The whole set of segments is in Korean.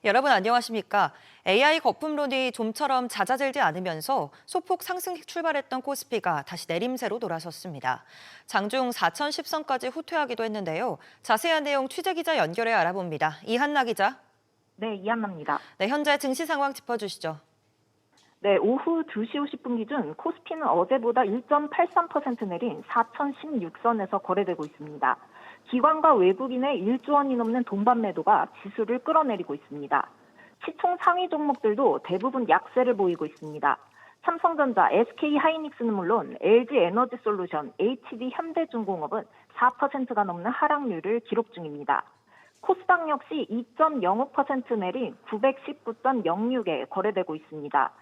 여러분 안녕하십니까? AI 거품론이 좀처럼 잦아들지 않으면서 소폭 상승 출발했던 코스피가 다시 내림세로 돌아섰습니다. 장중 4,010선까지 후퇴하기도 했는데요. 자세한 내용 취재기자 연결해 알아봅니다. 이한나 기자. 네, 이한나입니다. 네, 현재 증시 상황 짚어주시죠. 네, 오후 2시 50분 기준 코스피는 어제보다 1.83% 내린 4,016선에서 거래되고 있습니다. 기관과 외국인의 1조 원이 넘는 돈반 매도가 지수를 끌어내리고 있습니다. 시총 상위 종목들도 대부분 약세를 보이고 있습니다. 삼성전자, SK하이닉스는 물론 LG에너지솔루션, HD 현대중공업은 4%가 넘는 하락률을 기록 중입니다. 코스닥 역시 2.05% 내린 919.06에 거래되고 있습니다.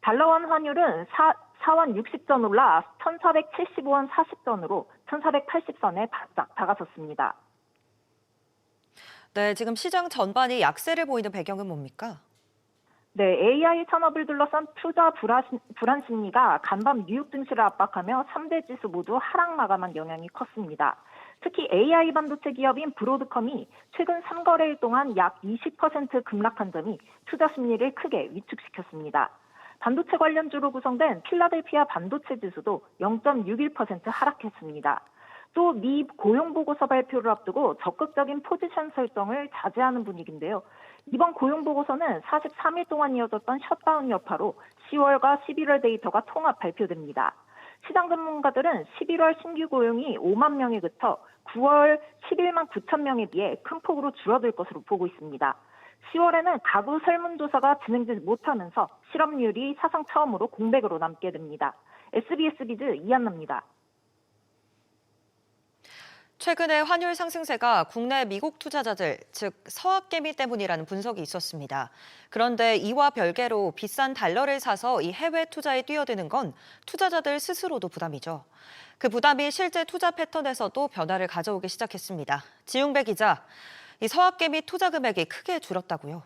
달러원 환율은 4원 60전 올라 1,475원 40전으로 1,480선에 바짝 다가섰습니다. 네, 지금 시장 전반이 약세를 보이는 배경은 뭡니까? 네, AI 산업을 둘러싼 투자 불안 심리가 간밤 뉴욕 증시를 압박하며 3대 지수 모두 하락 마감한 영향이 컸습니다. 특히 AI 반도체 기업인 브로드컴이 최근 3거래일 동안 약 20% 급락한 점이 투자 심리를 크게 위축시켰습니다. 반도체 관련주로 구성된 필라델피아 반도체 지수도 0.61% 하락했습니다. 또 미 고용보고서 발표를 앞두고 적극적인 포지션 설정을 자제하는 분위기인데요. 이번 고용보고서는 43일 동안 이어졌던 셧다운 여파로 10월과 11월 데이터가 통합 발표됩니다. 시장 전문가들은 11월 신규 고용이 5만 명에 그쳐 9월 11만 9천 명에 비해 큰 폭으로 줄어들 것으로 보고 있습니다. 10월에는 가구 설문조사가 진행되지 못하면서 실업률이 사상 처음으로 공백으로 남게 됩니다. SBS 비즈 이한나입니다. 최근에 환율 상승세가 국내 미국 투자자들, 즉 서학개미 때문이라는 분석이 있었습니다. 그런데 이와 별개로 비싼 달러를 사서 이 해외 투자에 뛰어드는 건 투자자들 스스로도 부담이죠. 그 부담이 실제 투자 패턴에서도 변화를 가져오기 시작했습니다. 지웅배 기자, 이 서학개미 투자 금액이 크게 줄었다고요?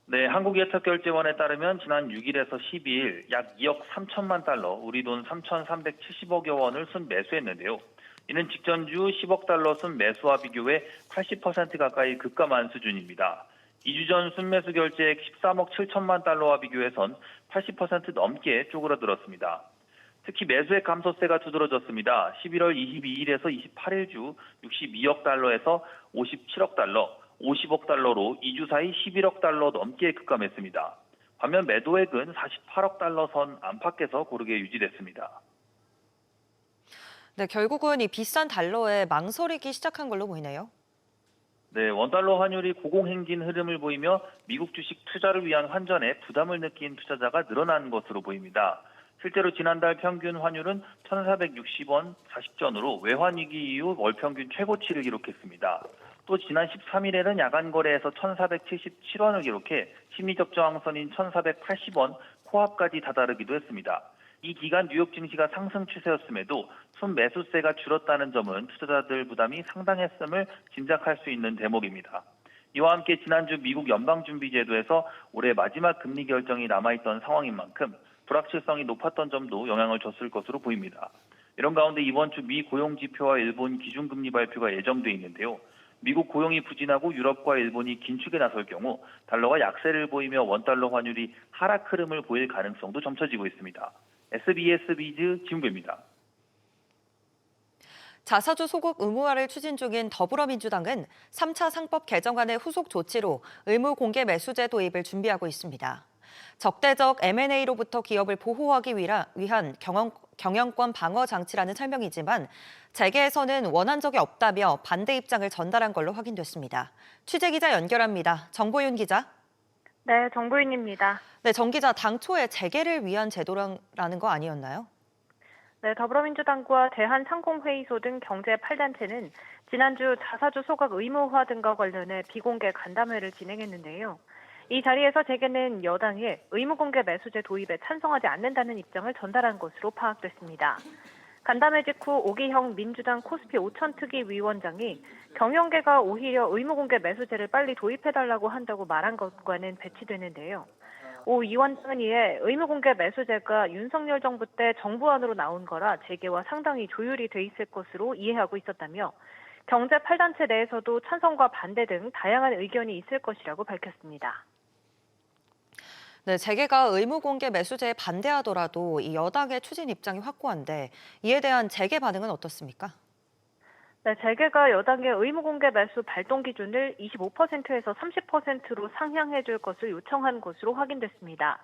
네, 한국예탁결제원에 따르면 지난 6일에서 12일 약 2억 3천만 달러, 우리 돈 3,370억여 원을 순매수했는데요. 이는 직전주 10억 달러 순매수와 비교해 80% 가까이 급감한 수준입니다. 2주 전 순매수 결제액 13억 7천만 달러와 비교해선 80% 넘게 쪼그라들었습니다. 특히 매수액 감소세가 두드러졌습니다. 11월 22일에서 28일 주 62억 달러에서 57억 달러, 50억 달러로 2주 사이 11억 달러 넘게 급감했습니다. 반면 매도액은 48억 달러 선 안팎에서 고르게 유지됐습니다. 네, 결국은 이 비싼 달러에 망설이기 시작한 걸로 보이네요. 네, 원달러 환율이 고공행진 흐름을 보이며 미국 주식 투자를 위한 환전에 부담을 느낀 투자자가 늘어난 것으로 보입니다. 실제로 지난달 평균 환율은 1,460원 40전으로 외환위기 이후 월평균 최고치를 기록했습니다. 또 지난 13일에는 야간 거래에서 1,477원을 기록해 심리적 저항선인 1,480원 코앞까지 다다르기도 했습니다. 이 기간 뉴욕 증시가 상승 추세였음에도 순매수세가 줄었다는 점은 투자자들 부담이 상당했음을 짐작할 수 있는 대목입니다. 이와 함께 지난주 미국 연방준비제도에서 올해 마지막 금리 결정이 남아있던 상황인 만큼 불확실성이 높았던 점도 영향을 줬을 것으로 보입니다. 이런 가운데 이번 주 미 고용지표와 일본 기준금리 발표가 예정돼 있는데요. 미국 고용이 부진하고 유럽과 일본이 긴축에 나설 경우 달러가 약세를 보이며 원달러 환율이 하락 흐름을 보일 가능성도 점쳐지고 있습니다. SBS 비즈 지웅배입니다. 자사주 소급 의무화를 추진 중인 더불어민주당은 3차 상법 개정안의 후속 조치로 의무 공개 매수제 도입을 준비하고 있습니다. 적대적 M&A로부터 기업을 보호하기 위한 경영권 방어 장치라는 설명이지만 재계에서는 원한 적이 없다며 반대 입장을 전달한 걸로 확인됐습니다. 취재기자 연결합니다. 정보윤 기자. 네, 정보윤입니다. 네, 정 기자, 당초에 재계를 위한 제도라는 거 아니었나요? 네, 더불어민주당과 대한상공회의소 등 경제 8단체는 지난주 자사주 소각 의무화 등과 관련해 비공개 간담회를 진행했는데요. 이 자리에서 재계는 여당에 의무공개 매수제 도입에 찬성하지 않는다는 입장을 전달한 것으로 파악됐습니다. 간담회 직후 오기형 민주당 코스피 5천 특위 위원장이 경영계가 오히려 의무공개 매수제를 빨리 도입해달라고 한다고 말한 것과는 배치되는데요. 오 위원장은 이에 의무공개 매수제가 윤석열 정부 때 정부안으로 나온 거라 재계와 상당히 조율이 돼 있을 것으로 이해하고 있었다며 경제 8단체 내에서도 찬성과 반대 등 다양한 의견이 있을 것이라고 밝혔습니다. 네, 재계가 의무 공개 매수제에 반대하더라도 이 여당의 추진 입장이 확고한데 이에 대한 재계 반응은 어떻습니까? 네, 재계가 여당의 의무 공개 매수 발동 기준을 25%에서 30%로 상향해 줄 것을 요청한 것으로 확인됐습니다.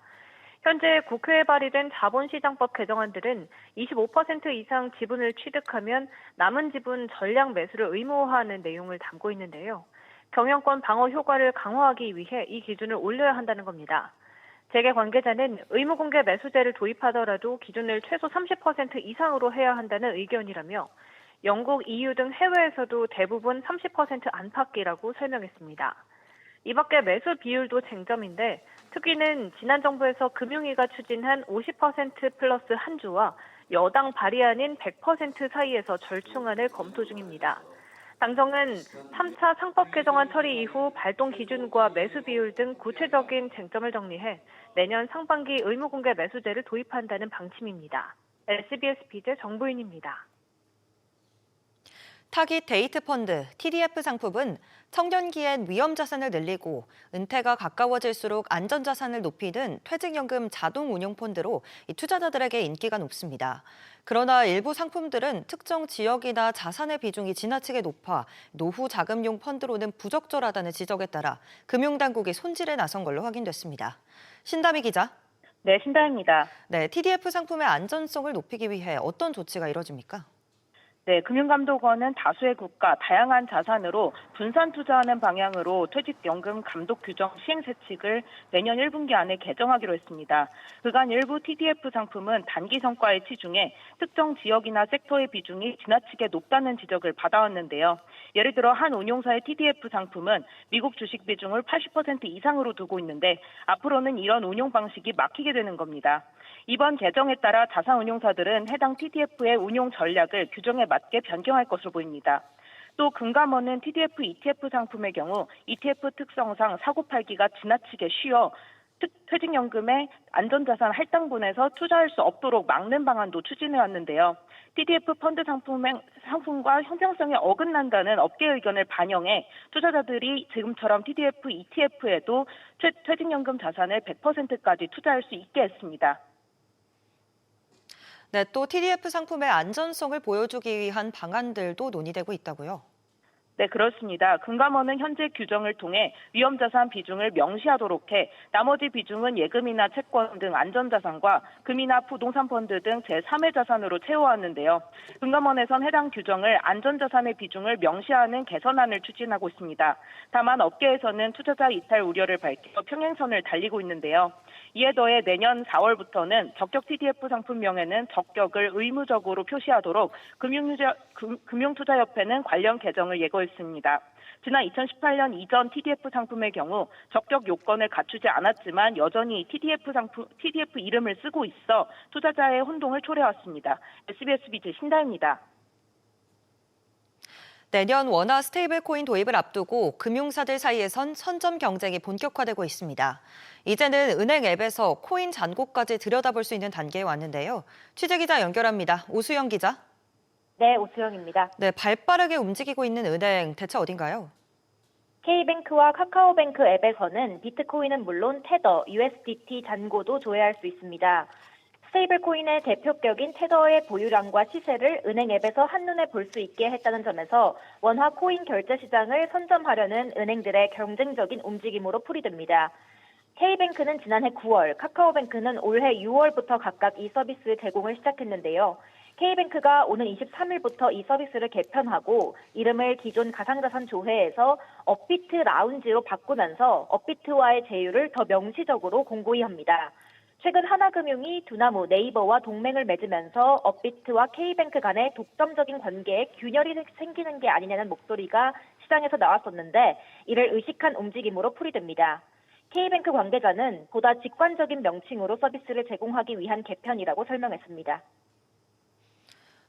현재 국회에 발의된 자본시장법 개정안들은 25% 이상 지분을 취득하면 남은 지분 전량 매수를 의무화하는 내용을 담고 있는데요. 경영권 방어 효과를 강화하기 위해 이 기준을 올려야 한다는 겁니다. 재계 관계자는 의무 공개 매수제를 도입하더라도 기준을 최소 30% 이상으로 해야 한다는 의견이라며 영국, EU 등 해외에서도 대부분 30% 안팎이라고 설명했습니다. 이 밖에 매수 비율도 쟁점인데 특위는 지난 정부에서 금융위가 추진한 50% 플러스 한 주와 여당 발의안인 100% 사이에서 절충안을 검토 중입니다. 당정은 3차 상법 개정안 처리 이후 발동 기준과 매수 비율 등 구체적인 쟁점을 정리해 내년 상반기 의무 공개 매수제를 도입한다는 방침입니다. SBS 비제 정부인입니다. 타깃 데이트 펀드 TDF 상품은 청년기엔 위험 자산을 늘리고 은퇴가 가까워질수록 안전 자산을 높이는 퇴직연금 자동 운용 펀드로 투자자들에게 인기가 높습니다. 그러나 일부 상품들은 특정 지역이나 자산의 비중이 지나치게 높아 노후 자금용 펀드로는 부적절하다는 지적에 따라 금융당국이 손질에 나선 걸로 확인됐습니다. 신다미 기자. 네, 신다입니다. 네, TDF 상품의 안전성을 높이기 위해 어떤 조치가 이뤄집니까? 네, 금융감독원은 다수의 국가, 다양한 자산으로 분산 투자하는 방향으로 퇴직연금 감독 규정 시행세칙을 내년 1분기 안에 개정하기로 했습니다. 그간 일부 TDF 상품은 단기 성과에 치중해 특정 지역이나 섹터의 비중이 지나치게 높다는 지적을 받아왔는데요. 예를 들어 한 운용사의 TDF 상품은 미국 주식 비중을 80% 이상으로 두고 있는데 앞으로는 이런 운용 방식이 막히게 되는 겁니다. 이번 개정에 따라 자산운용사들은 해당 TDF의 운용 전략을 규정에 맞게 변경할 것으로 보입니다. 또 금감원은 TDF ETF 상품의 경우 ETF 특성상 사고팔기가 지나치게 쉬워 퇴직연금의 안전자산 할당분에서 투자할 수 없도록 막는 방안도 추진해왔는데요. TDF 펀드 상품과 형평성에 어긋난다는 업계 의견을 반영해 투자자들이 지금처럼 TDF ETF에도 퇴직연금 자산을 100%까지 투자할 수 있게 했습니다. 네, 또 TDF 상품의 안전성을 보여주기 위한 방안들도 논의되고 있다고요? 네, 그렇습니다. 금감원은 현재 규정을 통해 위험자산 비중을 명시하도록 해 나머지 비중은 예금이나 채권 등 안전자산과 금이나 부동산 펀드 등 제3의 자산으로 채워왔는데요. 금감원에선 해당 규정을 안전자산의 비중을 명시하는 개선안을 추진하고 있습니다. 다만 업계에서는 투자자 이탈 우려를 밝혀 평행선을 달리고 있는데요. 이에 더해 내년 4월부터는 적격 TDF 상품명에는 적격을 의무적으로 표시하도록 금융투자협회는 관련 개정을 예고했습니다. 지난 2018년 이전 TDF 상품의 경우 적격 요건을 갖추지 않았지만 여전히 TDF 이름을 쓰고 있어 투자자의 혼동을 초래했습니다. SBS 비제 신다입니다. 내년 원화 스테이블 코인 도입을 앞두고 금융사들 사이에선 선점 경쟁이 본격화되고 있습니다. 이제는 은행 앱에서 코인 잔고까지 들여다볼 수 있는 단계에 왔는데요. 취재기자 연결합니다. 오수영 기자. 네, 오수영입니다. 네, 발빠르게 움직이고 있는 은행 대체 어딘가요? K뱅크와 카카오뱅크 앱에서는 비트코인은 물론 테더, USDT 잔고도 조회할 수 있습니다. 스테이블코인의 대표격인 테더의 보유량과 시세를 은행 앱에서 한눈에 볼 수 있게 했다는 점에서 원화 코인 결제 시장을 선점하려는 은행들의 경쟁적인 움직임으로 풀이됩니다. K뱅크는 지난해 9월, 카카오뱅크는 올해 6월부터 각각 이 서비스 제공을 시작했는데요. K뱅크가 오는 23일부터 이 서비스를 개편하고 이름을 기존 가상자산 조회에서 업비트 라운지로 바꾸면서 업비트와의 제휴를 더 명시적으로 공고히 합니다. 최근 하나금융이 두나무 네이버와 동맹을 맺으면서 업비트와 K뱅크 간의 독점적인 관계에 균열이 생기는 게 아니냐는 목소리가 시장에서 나왔었는데 이를 의식한 움직임으로 풀이됩니다. K뱅크 관계자는 보다 직관적인 명칭으로 서비스를 제공하기 위한 개편이라고 설명했습니다.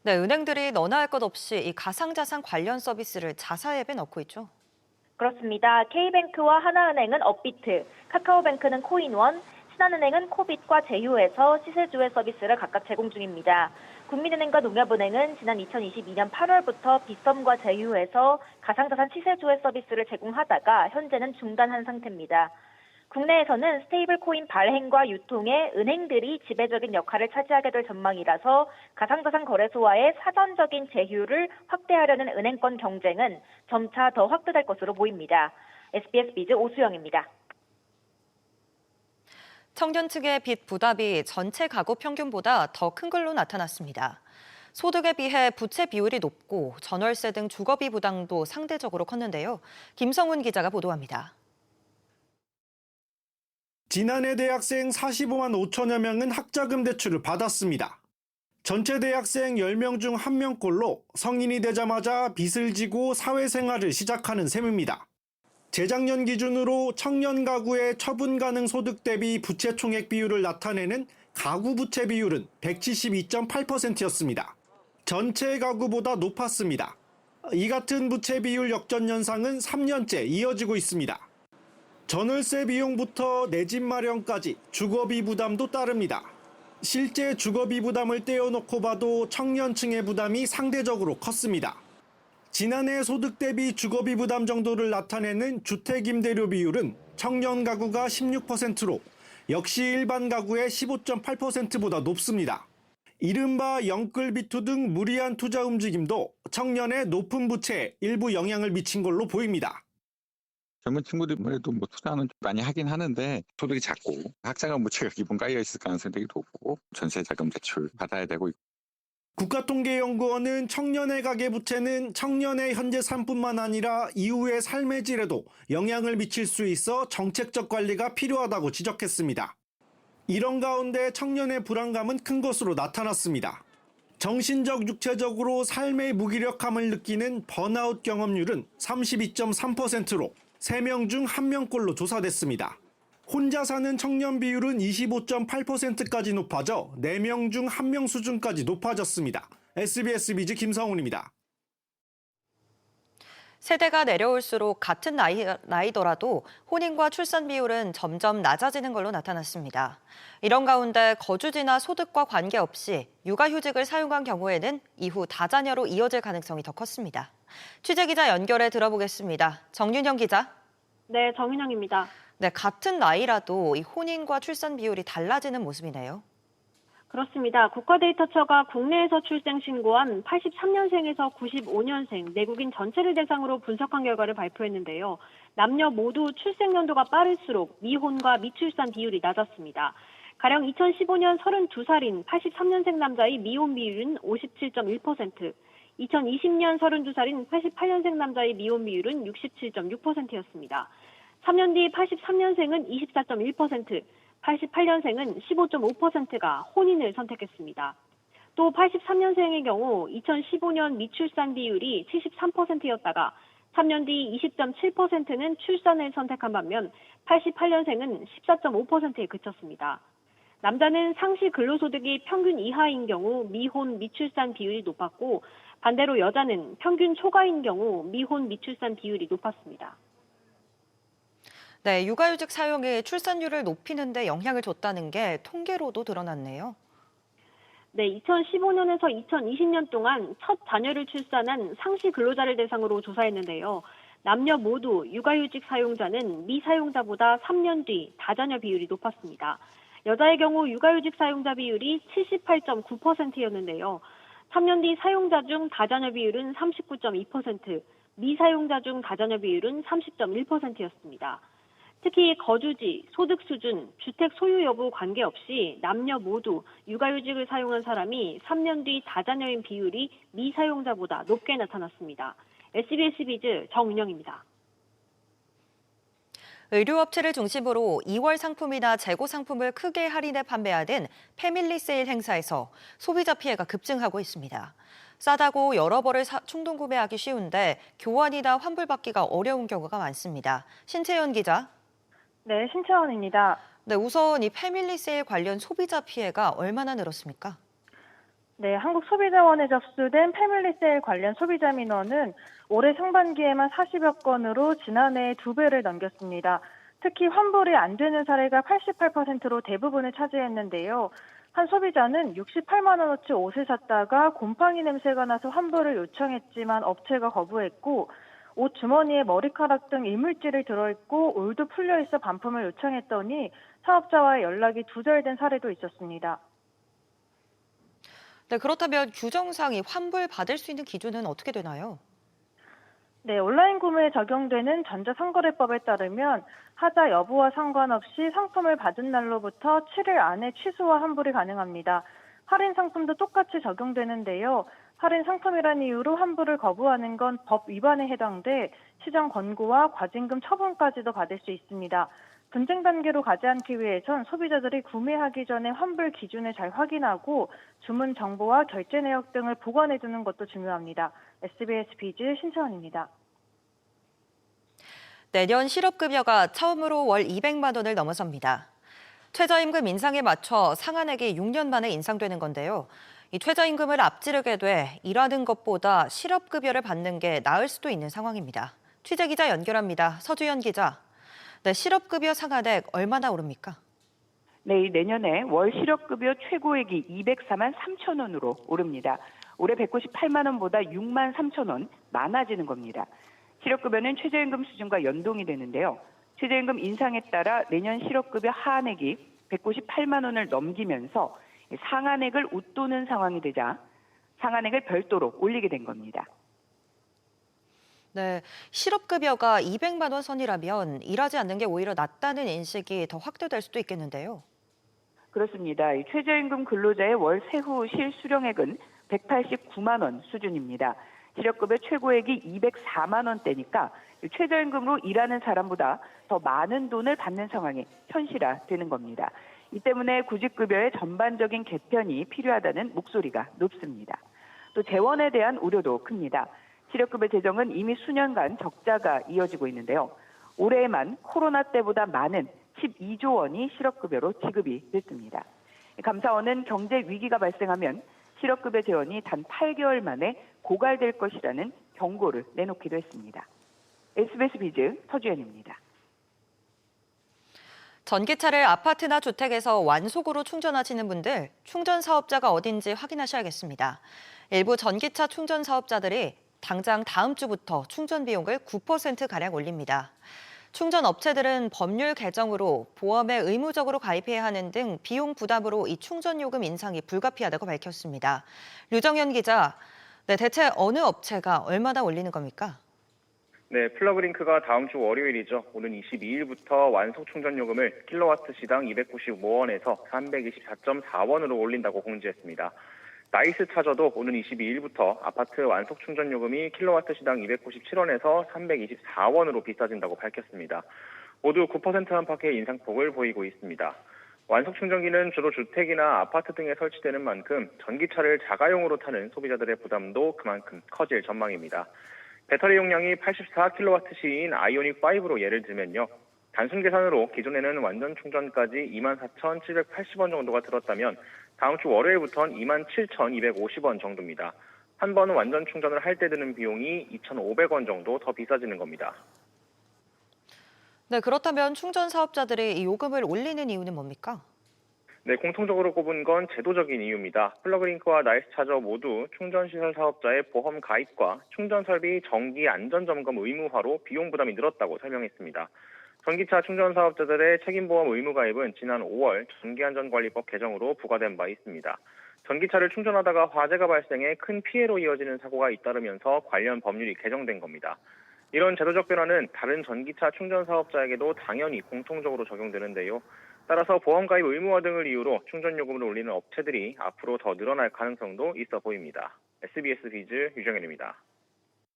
네, 은행들이 너나 할 것 없이 이 가상자산 관련 서비스를 자사앱에 넣고 있죠. 그렇습니다. K뱅크와 하나은행은 업비트, 카카오뱅크는 코인원, 신한은행은 코빗과 제휴해서 시세조회 서비스를 각각 제공 중입니다. 국민은행과 농협은행은 지난 2022년 8월부터 빗썸과 제휴해서 가상자산 시세 조회 서비스를 제공하다가 현재는 중단한 상태입니다. 국내에서는 스테이블 코인 발행과 유통에 은행들이 지배적인 역할을 차지하게 될 전망이라서 가상자산 거래소와의 사전적인 제휴를 확대하려는 은행권 경쟁은 점차 더 확대될 것으로 보입니다. SBS 비즈 오수영입니다. 청년 측의 빚 부담이 전체 가구 평균보다 더 큰 걸로 나타났습니다. 소득에 비해 부채 비율이 높고 전월세 등 주거비 부담도 상대적으로 컸는데요. 김성훈 기자가 보도합니다. 지난해 대학생 45만 5천여 명은 학자금 대출을 받았습니다. 전체 대학생 10명 중 1명꼴로 성인이 되자마자 빚을 지고 사회생활을 시작하는 셈입니다. 재작년 기준으로 청년 가구의 처분 가능 소득 대비 부채 총액 비율을 나타내는 가구 부채 비율은 172.8%였습니다. 전체 가구보다 높았습니다. 이 같은 부채 비율 역전 현상은 3년째 이어지고 있습니다. 전월세 비용부터 내 집 마련까지 주거비 부담도 따릅니다. 실제 주거비 부담을 떼어놓고 봐도 청년층의 부담이 상대적으로 컸습니다. 지난해 소득 대비 주거비 부담 정도를 나타내는 주택임대료 비율은 청년 가구가 16%로 역시 일반 가구의 15.8%보다 높습니다. 이른바 영끌비투 등 무리한 투자 움직임도 청년의 높은 부채에 일부 영향을 미친 걸로 보입니다. 젊은 친구들도 투자는 많이 하긴 하는데 소득이 작고 학자금 부채가 기본 깔려 있을 가능성이 되게 높고 전세자금 대출 받아야 되고 있고. 국가통계연구원은 청년의 가계부채는 청년의 현재 삶뿐만 아니라 이후의 삶의 질에도 영향을 미칠 수 있어 정책적 관리가 필요하다고 지적했습니다. 이런 가운데 청년의 불안감은 큰 것으로 나타났습니다. 정신적, 육체적으로 삶의 무기력함을 느끼는 번아웃 경험률은 32.3%로 3명 중 1명꼴로 조사됐습니다. 혼자 사는 청년 비율은 25.8%까지 높아져 4명 중 1명 수준까지 높아졌습니다. SBS 비즈 김성훈입니다. 세대가 내려올수록 같은 나이더라도 혼인과 출산 비율은 점점 낮아지는 걸로 나타났습니다. 이런 가운데 거주지나 소득과 관계없이 육아휴직을 사용한 경우에는 이후 다자녀로 이어질 가능성이 더 컸습니다. 취재기자 연결해 들어보겠습니다. 정윤영 기자. 네, 정윤영입니다. 네, 같은 나이라도 이 혼인과 출산 비율이 달라지는 모습이네요. 그렇습니다. 국가데이터처가 국내에서 출생 신고한 83년생에서 95년생 내국인 전체를 대상으로 분석한 결과를 발표했는데요. 남녀 모두 출생 연도가 빠를수록 미혼과 미출산 비율이 낮았습니다. 가령 2015년 32살인 83년생 남자의 미혼 비율은 57.1%, 2020년 32살인 88년생 남자의 미혼 비율은 67.6%였습니다. 3년 뒤 83년생은 24.1%, 88년생은 15.5%가 혼인을 선택했습니다. 또 83년생의 경우 2015년 미출산 비율이 73%였다가 3년 뒤 20.7%는 출산을 선택한 반면 88년생은 14.5%에 그쳤습니다. 남자는 상시 근로소득이 평균 이하인 경우 미혼 미출산 비율이 높았고 반대로 여자는 평균 초과인 경우 미혼 미출산 비율이 높았습니다. 네, 육아휴직 사용이 출산율을 높이는 데 영향을 줬다는 게 통계로도 드러났네요. 네, 2015년에서 2020년 동안 첫 자녀를 출산한 상시 근로자를 대상으로 조사했는데요. 남녀 모두 육아휴직 사용자는 미사용자보다 3년 뒤 다자녀 비율이 높았습니다. 여자의 경우 육아휴직 사용자 비율이 78.9%였는데요. 3년 뒤 사용자 중 다자녀 비율은 39.2%, 미사용자 중 다자녀 비율은 30.1%였습니다. 특히 거주지, 소득 수준, 주택 소유 여부 관계없이 남녀 모두 육아휴직을 사용한 사람이 3년 뒤 다자녀인 비율이 미사용자보다 높게 나타났습니다. SBS 비즈 정은영입니다. 의류업체를 중심으로 2월 상품이나 재고 상품을 크게 할인해 판매하는 패밀리 세일 행사에서 소비자 피해가 급증하고 있습니다. 싸다고 여러 벌을 충동 구매하기 쉬운데 교환이나 환불받기가 어려운 경우가 많습니다. 신채연 기자. 네, 신채원입니다. 네, 우선 이 패밀리 세일 관련 소비자 피해가 얼마나 늘었습니까? 네, 한국소비자원에 접수된 패밀리 세일 관련 소비자 민원은 올해 상반기에만 40여 건으로 지난해의 2배를 넘겼습니다. 특히 환불이 안 되는 사례가 88%로 대부분을 차지했는데요. 한 소비자는 68만 원어치 옷을 샀다가 곰팡이 냄새가 나서 환불을 요청했지만 업체가 거부했고, 옷 주머니에 머리카락 등 이물질이 들어있고 올도 풀려있어 반품을 요청했더니 사업자와의 연락이 두절된 사례도 있었습니다. 네, 그렇다면 규정상이 환불받을 수 있는 기준은 어떻게 되나요? 네, 온라인 구매에 적용되는 전자상거래법에 따르면 하자 여부와 상관없이 상품을 받은 날로부터 7일 안에 취소와 환불이 가능합니다. 할인 상품도 똑같이 적용되는데요. 할인 상품이란 이유로 환불을 거부하는 건 법 위반에 해당돼 시정 권고와 과징금 처분까지도 받을 수 있습니다. 분쟁 단계로 가지 않기 위해선 소비자들이 구매하기 전에 환불 기준을 잘 확인하고 주문 정보와 결제 내역 등을 보관해 두는 것도 중요합니다. SBS 비즈 신채원입니다. 내년 실업급여가 처음으로 월 200만 원을 넘어섭니다. 최저임금 인상에 맞춰 상한액이 6년 만에 인상되는 건데요. 이 최저임금을 앞지르게 돼 일하는 것보다 실업급여를 받는 게 나을 수도 있는 상황입니다. 취재기자 연결합니다. 서주연 기자. 네, 실업급여 상한액 얼마나 오릅니까? 네, 내년에 월 실업급여 최고액이 204만 3천 원으로 오릅니다. 올해 198만 원보다 6만 3천 원 많아지는 겁니다. 실업급여는 최저임금 수준과 연동이 되는데요. 최저임금 인상에 따라 내년 실업급여 하한액이 198만 원을 넘기면서 상한액을 웃도는 상황이 되자 상한액을 별도로 올리게 된 겁니다. 네, 실업급여가 200만 원 선이라면 일하지 않는 게 오히려 낫다는 인식이 더 확대될 수도 있겠는데요. 그렇습니다. 최저임금 근로자의 월 세후 실수령액은 189만 원 수준입니다. 실업급여 최고액이 204만 원대니까 최저임금으로 일하는 사람보다 더 많은 돈을 받는 상황이 현실화되는 겁니다. 이 때문에 구직급여의 전반적인 개편이 필요하다는 목소리가 높습니다. 또 재원에 대한 우려도 큽니다. 실업급여 재정은 이미 수년간 적자가 이어지고 있는데요. 올해에만 코로나 때보다 많은 12조 원이 실업급여로 지급이 됐습니다. 감사원은 경제 위기가 발생하면 실업급여 재원이 단 8개월 만에 고갈될 것이라는 경고를 내놓기도 했습니다. SBS 비즈 서주연입니다. 전기차를 아파트나 주택에서 완속으로 충전하시는 분들, 충전 사업자가 어딘지 확인하셔야겠습니다. 일부 전기차 충전 사업자들이 당장 다음 주부터 충전 비용을 9%가량 올립니다. 충전 업체들은 법률 개정으로 보험에 의무적으로 가입해야 하는 등 비용 부담으로 이 충전 요금 인상이 불가피하다고 밝혔습니다. 류정현 기자, 네, 대체 어느 업체가 얼마나 올리는 겁니까? 네, 플러그링크가 다음 주 월요일이죠. 오는 22일부터 완속 충전 요금을 킬로와트 시당 295원에서 324.4원으로 올린다고 공지했습니다. 나이스 차저도 오는 22일부터 아파트 완속 충전 요금이 킬로와트 시당 297원에서 324원으로 비싸진다고 밝혔습니다. 모두 9% 안팎의 인상폭을 보이고 있습니다. 완속 충전기는 주로 주택이나 아파트 등에 설치되는 만큼 전기차를 자가용으로 타는 소비자들의 부담도 그만큼 커질 전망입니다. 배터리 용량이 84kWh인 아이오닉5로 예를 들면요. 단순 계산으로 기존에는 완전 충전까지 24,780원 정도가 들었다면 다음 주 월요일부터는 27,250원 정도입니다. 한 번 완전 충전을 할 때 드는 비용이 2,500원 정도 더 비싸지는 겁니다. 네, 그렇다면 충전 사업자들이 이 요금을 올리는 이유는 뭡니까? 네, 공통적으로 꼽은 건 제도적인 이유입니다. 플러그링크와 나이스차저 모두 충전시설 사업자의 보험 가입과 충전 설비 정기 안전점검 의무화로 비용 부담이 늘었다고 설명했습니다. 전기차 충전 사업자들의 책임보험 의무 가입은 지난 5월 전기안전관리법 개정으로 부과된 바 있습니다. 전기차를 충전하다가 화재가 발생해 큰 피해로 이어지는 사고가 잇따르면서 관련 법률이 개정된 겁니다. 이런 제도적 변화는 다른 전기차 충전 사업자에게도 당연히 공통적으로 적용되는데요. 따라서 보험 가입 의무화 등을 이유로 충전 요금을 올리는 업체들이 앞으로 더 늘어날 가능성도 있어 보입니다. SBS 비즈 유정현입니다.